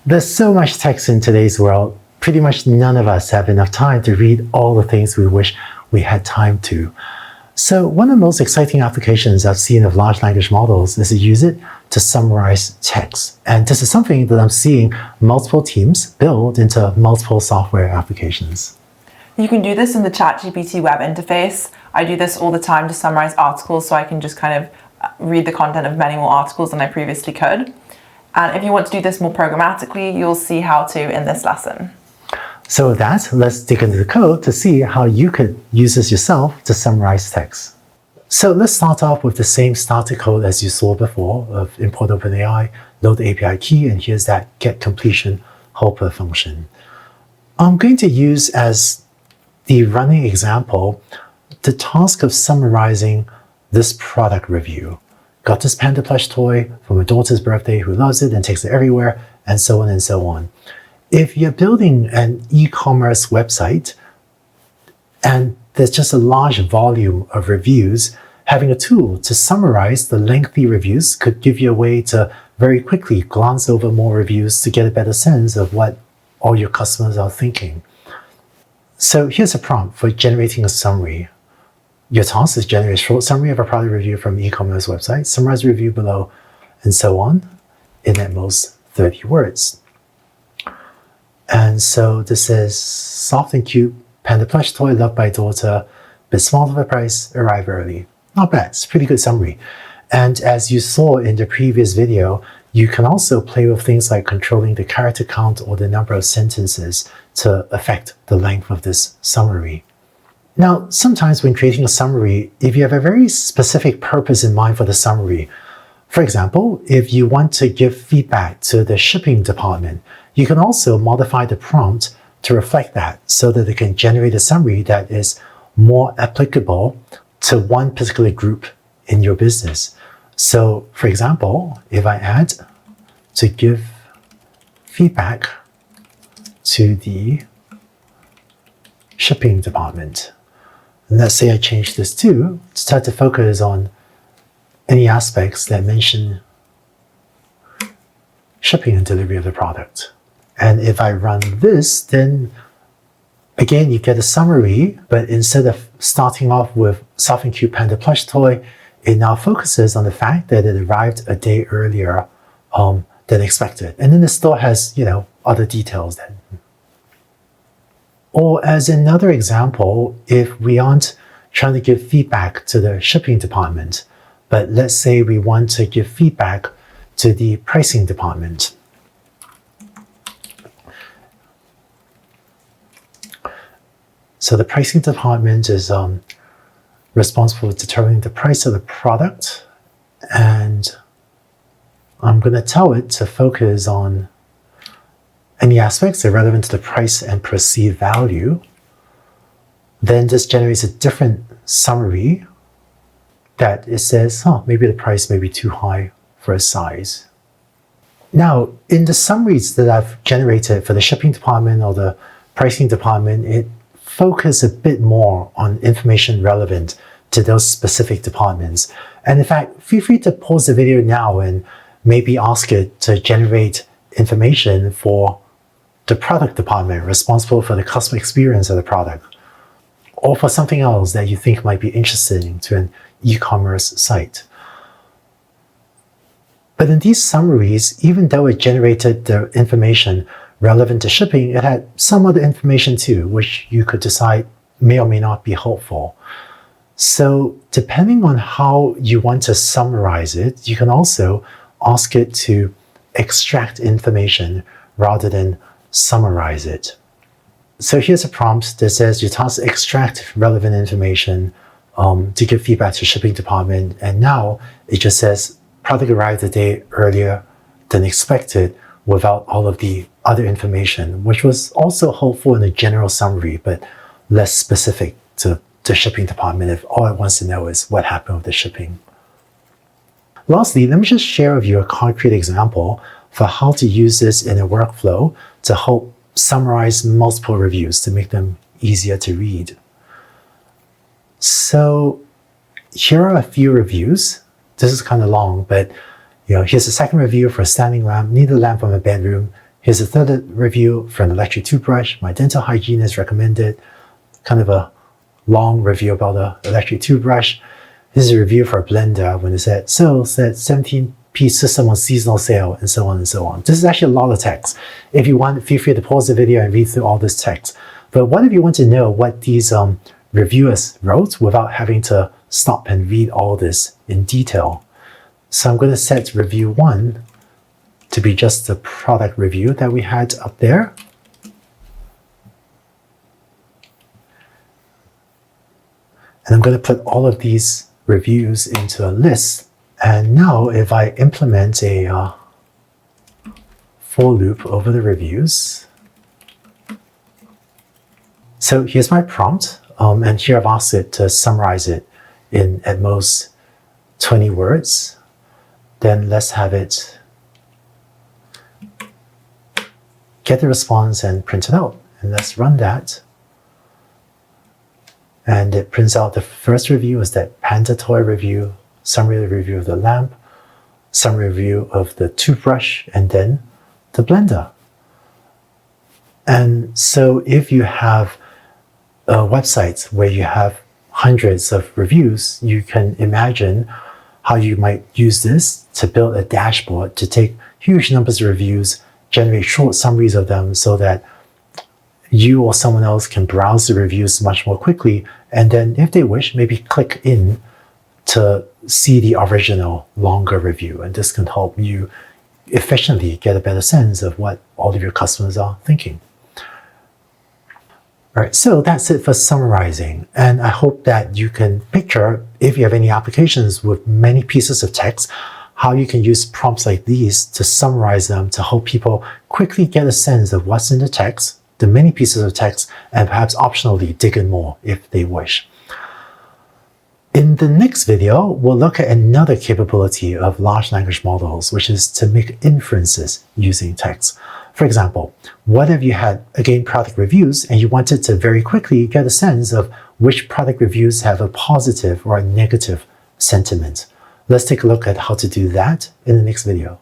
There's so much text in today's world. Pretty much none of us have enough time to read all the things we wish we had time to. So one of the most exciting applications I've seen of large language models is to use it to summarize text. And this is something that I'm seeing multiple teams build into multiple software applications. You can do this in the ChatGPT web interface. I do this all the time to summarize articles so I can just kind of read the content of many more articles than I previously could. And if you want to do this more programmatically, you'll see how to in this lesson. So with that, let's dig into the code to see how you could use this yourself to summarize text. So let's start off with the same starter code as you saw before of import OpenAI, load the API key, and here's that get completion helper function. I'm going to use as the running example the task of summarizing this product review. Got this panda plush toy for my daughter's birthday who loves it and takes it everywhere, and so on and so on. If you're building an e-commerce website and there's just a large volume of reviews, having a tool to summarize the lengthy reviews could give you a way to very quickly glance over more reviews to get a better sense of what all your customers are thinking. So here's a prompt for generating a summary. Your task is generate a short summary of a product review from an e-commerce website, summarize the review below, and so on, in at most 30 words. And so this is soft and cute, panda plush toy loved by daughter, bit small of a price, arrive early. Not bad, it's a pretty good summary. And as you saw in the previous video, you can also play with things like controlling the character count or the number of sentences to affect the length of this summary. Now, sometimes when creating a summary, if you have a very specific purpose in mind for the summary, for example, if you want to give feedback to the shipping department, you can also modify the prompt to reflect that so that it can generate a summary that is more applicable to one particular group in your business. So, for example, if I add to give feedback to the shipping department, and let's say I change this to start to focus on any aspects that mention shipping and delivery of the product. And if I run this, then again, you get a summary, but instead of starting off with soft and cute panda plush toy, it now focuses on the fact that it arrived a day earlier than expected. And then it still has, other details then. Or as another example, if we aren't trying to give feedback to the shipping department, but let's say we want to give feedback to the pricing department. So the pricing department is responsible for determining the price of the product, and I'm going to tell it to focus on any aspects that are relevant to the price and perceived value. Then this generates a different summary that it says, maybe the price may be too high for a size. Now, in the summaries that I've generated for the shipping department or the pricing department, it focus a bit more on information relevant to those specific departments. And in fact, feel free to pause the video now and maybe ask it to generate information for the product department responsible for the customer experience of the product, or for something else that you think might be interesting to an e-commerce site. But in these summaries, even though it generated the information relevant to shipping, it had some other information too, which you could decide may or may not be helpful. So depending on how you want to summarize it, you can also ask it to extract information rather than summarize it. So here's a prompt that says your task extract relevant information to give feedback to shipping department. And now it just says product arrived a day earlier than expected without all of the other information, which was also helpful in a general summary, but less specific to the shipping department if all it wants to know is what happened with the shipping. Lastly, let me just share with you a concrete example for how to use this in a workflow to help summarize multiple reviews to make them easier to read. So here are a few reviews. This is kind of long, but here's a second review for a standing lamp. Need a lamp for my bedroom. Here's a third review for an electric toothbrush. My dental hygienist recommended. Kind of a long review about the electric toothbrush. This is a review for a blender when it said, so said 17-piece system on seasonal sale, and so on and so on. This is actually a lot of text. If you want, feel free to pause the video and read through all this text. But what if you want to know what these reviewers wrote without having to stop and read all this in detail? So I'm going to set review 1 to be just the product review that we had up there. And I'm going to put all of these reviews into a list. And now if I implement a for loop over the reviews. So here's my prompt. And here I've asked it to summarize it in at most 20 words. Then let's have it get the response and print it out. And let's run that. And it prints out the first review is that Panda toy review, summary review of the lamp, summary review of the toothbrush, and then the blender. And so if you have a website where you have hundreds of reviews, you can imagine how you might use this to build a dashboard to take huge numbers of reviews, generate short summaries of them so that you or someone else can browse the reviews much more quickly, and then if they wish, maybe click in to see the original longer review. And this can help you efficiently get a better sense of what all of your customers are thinking. All right, so that's it for summarizing. And I hope that you can picture, if you have any applications with many pieces of text, how you can use prompts like these to summarize them to help people quickly get a sense of what's in the text, the many pieces of text, and perhaps optionally dig in more if they wish. In the next video, we'll look at another capability of large language models, which is to make inferences using text. For example, what if you had, again, product reviews and you wanted to very quickly get a sense of which product reviews have a positive or a negative sentiment? Let's take a look at how to do that in the next video.